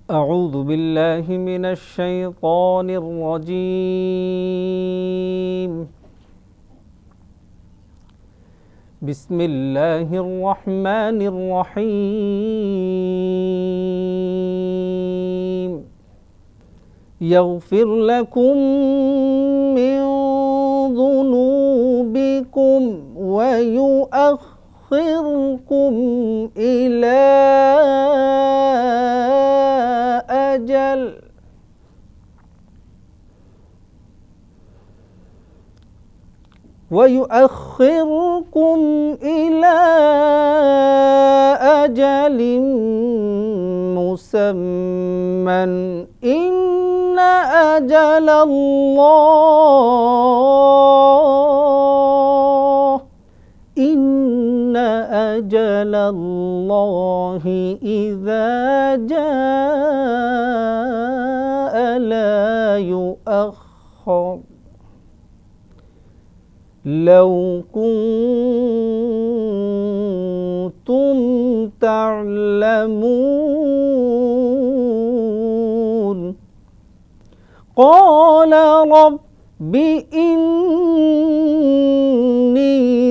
أعوذ بالله من الشيطان الرجيم. بسم الله الرحمن الرحيم. يغفر لكم من ذنوبكم ويؤخركم إلى أجل مسمى إن أجل الله إذا جاء لا يؤخر لو كنتم تعلمون. قال رب إني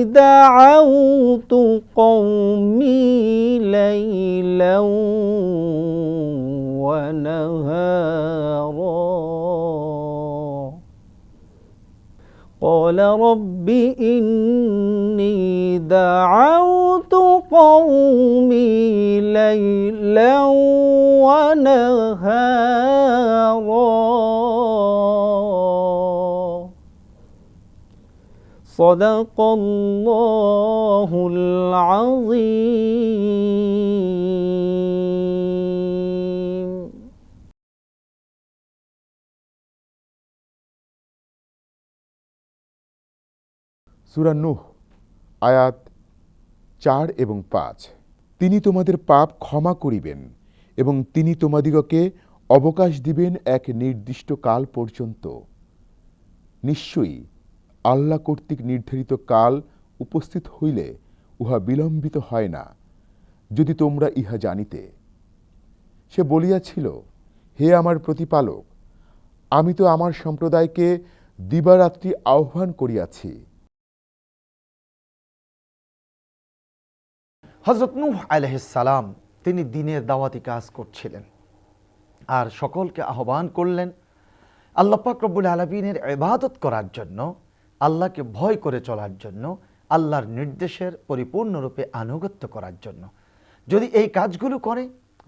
دعوت قومي ليلا ونهارا. قال رب إني دعوت قومي ليلا ونهارا. صدق الله العظيم. সূরা নূহ আয়াত 4 এবং 5। তিনি তোমাদের পাপ ক্ষমা করিবেন এবং তিনি তোমাদিগকে অবকাশ দিবেন এক নির্দিষ্ট কাল পর্যন্ত। নিশ্চয়ই আল্লাহ কর্তৃক নির্ধারিত কাল উপস্থিত হইলে উহা বিলম্বিত হয় না, যদি তোমরা ইহা জানিতে। সে বলিয়াছিল, হে আমার প্রতিপালক, আমি তো আমার সম্প্রদায়কে দিবারাত্রি আহ্বান করিয়াছি। হযরত নূহ আলাইহিস সালাম তিনি দ্বীনের দাওয়াতি কাজ করছিলেন আর সকলকে আহ্বান করলেন আল্লাহ পাক রব্বুল আলামিনের ইবাদত করার জন্য, আল্লাহকে ভয় করে চলার জন্য, আল্লাহর নির্দেশের পরিপূর্ণরূপে আনুগত্য করার জন্য। যদি এই কাজগুলো করে,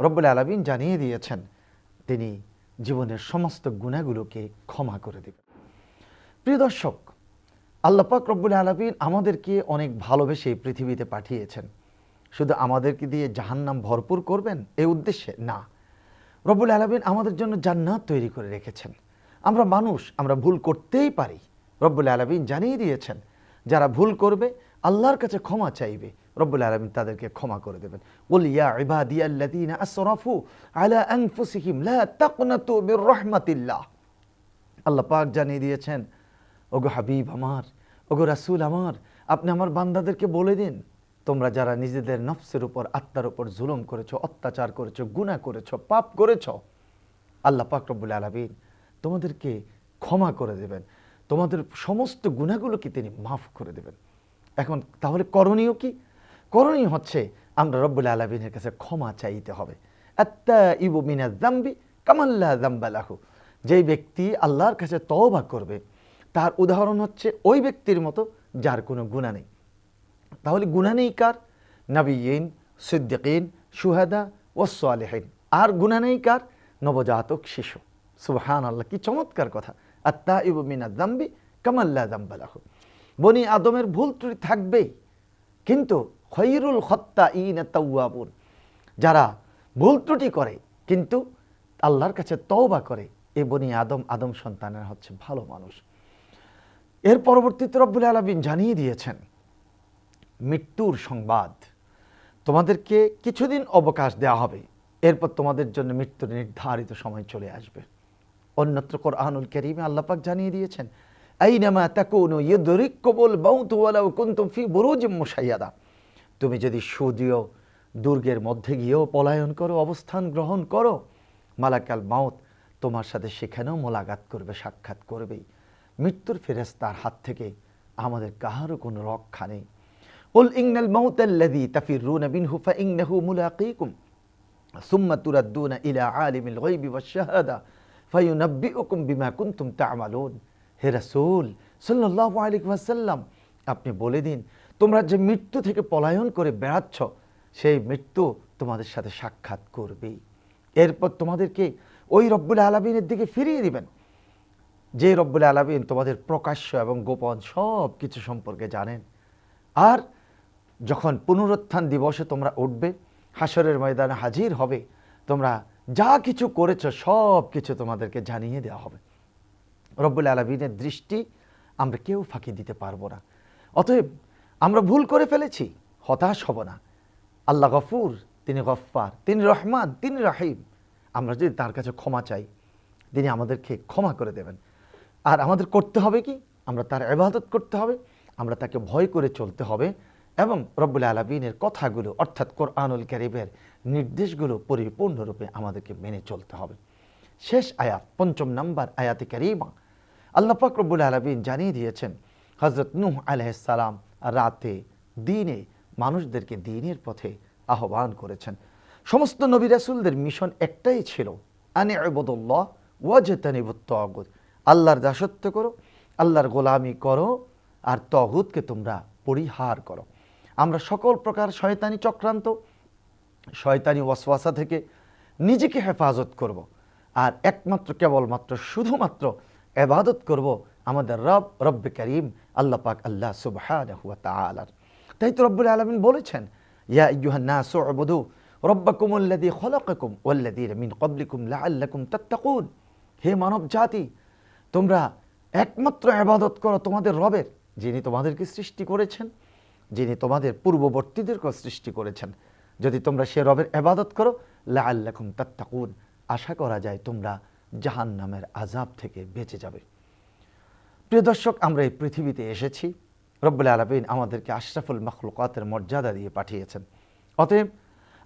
রব্বুল আলামিন জানিয়ে দিয়েছেন তিনি জীবনের সমস্ত গুনাহগুলোকে ক্ষমা করে দেবেন। প্রিয় দর্শক, আল্লাহ পাক রব্বুল আলামিন আমাদেরকে অনেক ভালোবেসে এই পৃথিবীতে পাঠিয়েছেন। শুধু আমাদেরকে দিয়ে জাহান্নাম ভরপুর করবেন এই উদ্দেশ্যে না, রব্বুল আলামিন আমাদের জন্য জান্নাত তৈরি করে রেখেছেন। আমরা মানুষ, আমরা ভুল করতেই পারি। রব্বুল আলামিন জানিয়ে দিয়েছেন যারা ভুল করবে আল্লাহর কাছে ক্ষমা চাইবে, রব্বুল আলামিন তাদেরকে ক্ষমা করে দেবেন। কুল ইয়া ইবাদিয়াল্লাযীনা আসরাফু আলা আনফুসিহিম লা তাকনাতু মির রাহমাতিল্লাহ। আল্লাহ পাক জানিয়ে দিয়েছেন, ওগো হাবিব আমার, ওগো রাসূল আমার, আপনি আমার বান্দাদেরকে বলে দিন, তোমরা যারা নিজেদের নফসের উপর, আত্মার উপর জুলুম করেছো, অত্যাচার করেছো, গুনাহ করেছো, পাপ করেছো, আল্লাহ পাক রব্বুল আলামিন তোমাদেরকে ক্ষমা করে দেবেন, তোমাদের সমস্ত গুনাহগুলোকে তিনি মাফ করে দেবেন। এখন তাহলে করণীয় কি? করণীয় হচ্ছে আমরা রব্বুল আলামিনের কাছে ক্ষমা চাইতে হবে। আত্তাইবু মিনাজ যামবি কামান লা যামবা লাহু। যেই ব্যক্তি আল্লাহর কাছে তওবা করবে তার উদাহরণ হচ্ছে ওই ব্যক্তির মতো যার কোনো গুনাহ নেই। তাহলে গুনাহ নেই কার? নবিয়্যিন, সিদ্দিকিন, শুহাদা ওয়াস সালিহিন। আর গুনাহ নেই কার? নবজাতক শিশু। সুবহানাল্লাহ, কি চমৎকার কথা। আত্তাইবু মিনাজ যামবি কামান লা যামবা লাহু। বনি আদমের ভুল ত্রুটি থাকবেই, কিন্তু খৈরুল খাত্তাইনা তাওয়াবুন, যারা ভুল ত্রুটি করে কিন্তু আল্লাহর কাছে তওবা করে, এই বনি আদম সন্তানেরা হচ্ছে ভালো মানুষ। এর পরবর্তীতে রব্বুল আলামিন জানিয়ে দিয়েছেন মৃত্যুর সংবাদ। তোমাদেরকে কিছুদিন অবকাশ দেওয়া হবে, এরপর তোমাদের জন্য মৃত্যুর নির্ধারিত সময় চলে আসবে। অন্যত্র কোরআনুল কারীমে আল্লাহ পাক জানিয়ে দিয়েছেন, আইনামা তাকুনু ইউদরিকুমুল মাউত ওয়ালাউ কুনতুম ফি বুরুজিম মুশাইয়াদা। তুমি যদি সুদৃঢ় দুর্গের মধ্যে গিয়েও পলায়ন করো, অবস্থান গ্রহণ করো, মালাকাল মাউত তোমার সাথে সেখানেও মোলাকাত করবে, সাক্ষাৎ করবেই। মৃত্যুর ফেরেশতার হাত থেকে আমাদের কাহারও কোনো রক্ষা নেই। কুল ইন্নাল মাউতাল্লাযী তাফিররুনা মিনহু ফাইন্নাহু মুলাকীকুম সুম্মা তুরাদ্দুনা ইলা আলিমিল গায়বি ওয়াশ শাহাদা ফায়ুনাব্বিউকুম বিমা কুনতুম তা'মালুন। হে রাসূল সাল্লাল্লাহু আলাইহি ওয়াসাল্লাম, আপনি বলে দিন, তোমরা যে মৃত্যু থেকে পলায়ন করে বেড়াচ্ছ, সেই মৃত্যু তোমাদের সাথে সাক্ষাৎ করবেই। এরপর তোমাদেরকে ওই রব্বুল আলামিনের দিকে ফিরিয়ে দিবেন, যে রব্বুল আলামিন তোমাদের প্রকাশ্য এবং গোপন সব কিছু সম্পর্কে জানেন। আর যখন পুনরুত্থান দিবসে তোমরা উঠবে, হাসরের ময়দানে হাজির হবে, তোমরা যা কিছু করেছো সব কিছু তোমাদেরকে জানিয়ে দেওয়া হবে। রব্বুল আলামিনের দৃষ্টি আমরা কেউ ফাঁকি দিতে পারবো না। অতএব আমরা ভুল করে ফেলেছি, হতাশ হব না। আল্লাহ গফুর, তিনি গফফার, তিনি রহমান, তিনি রাহিম। আমরা যদি তার কাছে ক্ষমা চাই, তিনি আমাদেরকে ক্ষমা করে দেবেন। আর আমাদের করতে হবে কি? আমরা তার ইবাদত করতে হবে, আমরা তাকে ভয় করে চলতে হবে এবং রব্বুল আলামিনের কথাগুলো অর্থাৎ কোরআনুল কারীমের নির্দেশগুলো পরিপূর্ণরূপে আমাদেরকে মেনে চলতে হবে। শেষ আয়াত, ৫ম নম্বর আয়াতে কারীমা, আল্লাহ পাক রব্বুল আলামিন জানিয়ে দিয়েছেন হযরত নূহ আলাইহিস সালাম রাতে দিনে মানুষদেরকে দ্বীনের পথে আহ্বান করেছেন। সমস্ত নবী রাসূলদের মিশন একটাই ছিল, আনি ইবাদুল্লাহ ওয়াজতানিবুত তাগুত, আল্লাহর দাসত্ব করো, আল্লাহর গোলামি করো, আর তাগুতকে তোমরা পরিহার করো। আমরা সকল প্রকার শয়তানি চক্রান্ত, শয়তানি ওয়াসওয়াসা থেকে নিজেকে হেফাজত করব, আর একমাত্র কেবলমাত্র শুধুমাত্র ইবাদত করব আমাদের রব্বে করিম আল্লাহ পাক আল্লাহ সুবহানাহু ওয়া তাআলার। তাই তো রব্বুল আলামিন বলেছেন, ইয়া আইয়ুহান নাসু উবুদু রব্বাকুমুল্লাযী খলাকাকুম ওয়াল্লাযীনা মিন ক্বাবলিকুম লাআল্লাকুম তাত্তাকুন। হে মানব জাতি, তোমরা একমাত্র ইবাদত করো তোমাদের রবের, যিনি তোমাদেরকে সৃষ্টি করেছেন, যিনি তোমাদের পূর্ববর্তীদেরকে সৃষ্টি করেছেন। যদি তোমরা সে রবের ইবাদত করো, লাআল্লাকুম তাত্তাকুন, আশা করা যায় তোমরা জাহান্নামের আযাব থেকে বেঁচে যাবে। প্রিয় দর্শক, আমরা এই পৃথিবীতে এসেছি, রব্বুল আলামিন আমাদেরকে আশরাফুল মাখলুকাতের মর্যাদা দিয়ে পাঠিয়েছেন। অতএব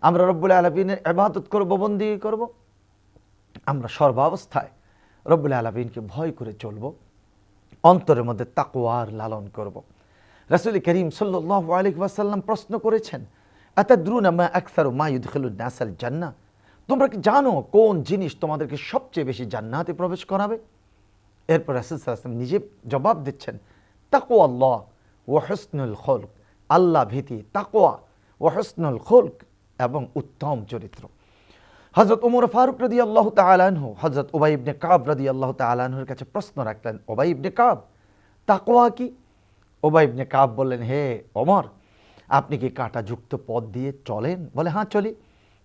আমরা রব্বুল আলামিনের ইবাদত করব, বন্দেগী করব, আমরা সর্বাবস্থায় রব্বুল আলামিনকে ভয় করে চলব, অন্তরের মধ্যে তাকওয়ার লালন করব। রাসূল করিম সাল্লাল্লাহু আলাইহি ওয়াসাল্লাম প্রশ্ন করেছেন, আতাদরুনা মা আকসারু মা ইউদখিলুন নাসাল জান্নাহ, তোমরা কি জানো কোন জিনিস তোমাদেরকে সবচেয়ে বেশি জান্নাতে প্রবেশ করাবে? এরপর রাসূল সাল্লাল্লাহু আলাইহি ওয়াসাল্লাম নিজে জবাব দিচ্ছেন, তাকওয়াল্লাহ ওয়া হুসনুল খুলক, আল্লাহ ভীতি, তাকওয়া ওয়া হুসনুল খুলক, এবং উত্তম চরিত্র। হযরত ওমর ফারুক রাদিয়াল্লাহু তাআলা আনহু হযরত উবাই ইবনে কাব রাদিয়াল্লাহু তাআলা আনহুর কাছে প্রশ্ন রাখলেন, উবাই ইবনে কাব, তাকওয়া কি? উবাই ইবনে কাব বললেন, হে ওমর, আপনি কি কাঁটাযুক্ত পথ দিয়ে চলেন? বলে, হ্যাঁ চলি।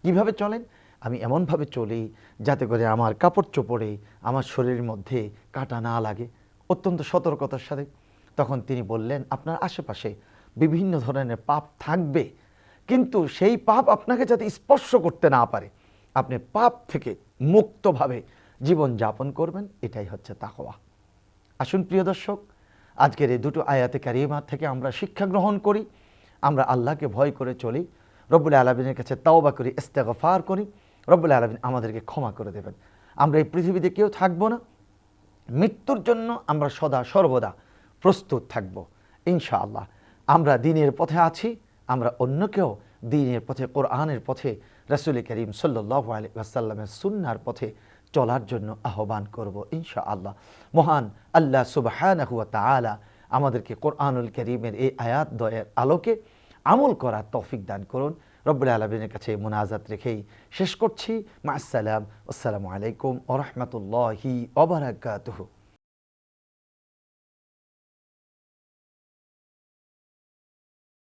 কিভাবে চলেন? আমি এমনভাবে চলি যাতে করে আমার কাপড় চোপড়ে আমার শরীরের মধ্যে কাঁটা না লাগে, অত্যন্ত সতর্কতার সাথে। তখন তিনি বললেন, আপনার আশেপাশে বিভিন্ন ধরনের পাপ থাকবে, কিন্তু সেই পাপ আপনাকে যাতে স্পর্শ করতে না পারে, আপনি পাপ থেকে মুক্তভাবে জীবন যাপন করবেন, এটাই হচ্ছে তাকওয়া। আসুন প্রিয় দর্শক, আজকের এই দুটো আয়াতে কারিমা থেকে আমরা শিক্ষা গ্রহণ করি, আমরা আল্লাহকে ভয় করে চলি, রব্বুল আলামিনের কাছে তাওবা করি, ইস্তেগফার করি, রব্বুল আলামিন আমাদেরকে ক্ষমা করে দেবেন। আমরা এই পৃথিবীতে কেউ থাকবো না, মৃত্যুর জন্য আমরা সদা সর্বদা প্রস্তুত থাকব ইনশাআল্লাহ। আমরা দ্বীনের পথে আছি, আমরা অন্যকেও দ্বীনের পথে, কোরআনের পথে, রাসূল করিম সাল্লাল্লাহু আলাইহি ওয়াসাল্লামের সুন্নাহর পথে চলার জন্য আহ্বান করব ইনশাআল্লাহ। মহান আল্লাহ সুবহানাহু ওয়া তাআলা আমাদেরকে কোরআনুল কারীমের এই আয়াত দ্বয়ের আলোকে আমল করার তৌফিক দান করুন। রব্বুল আলামিনের কাছে মুনাজাত রেখেই শেষ করছি। মা আসসালাম, আসসালামু আলাইকুম ওয়া রাহমাতুল্লাহি ওয়া বারাকাতুহু।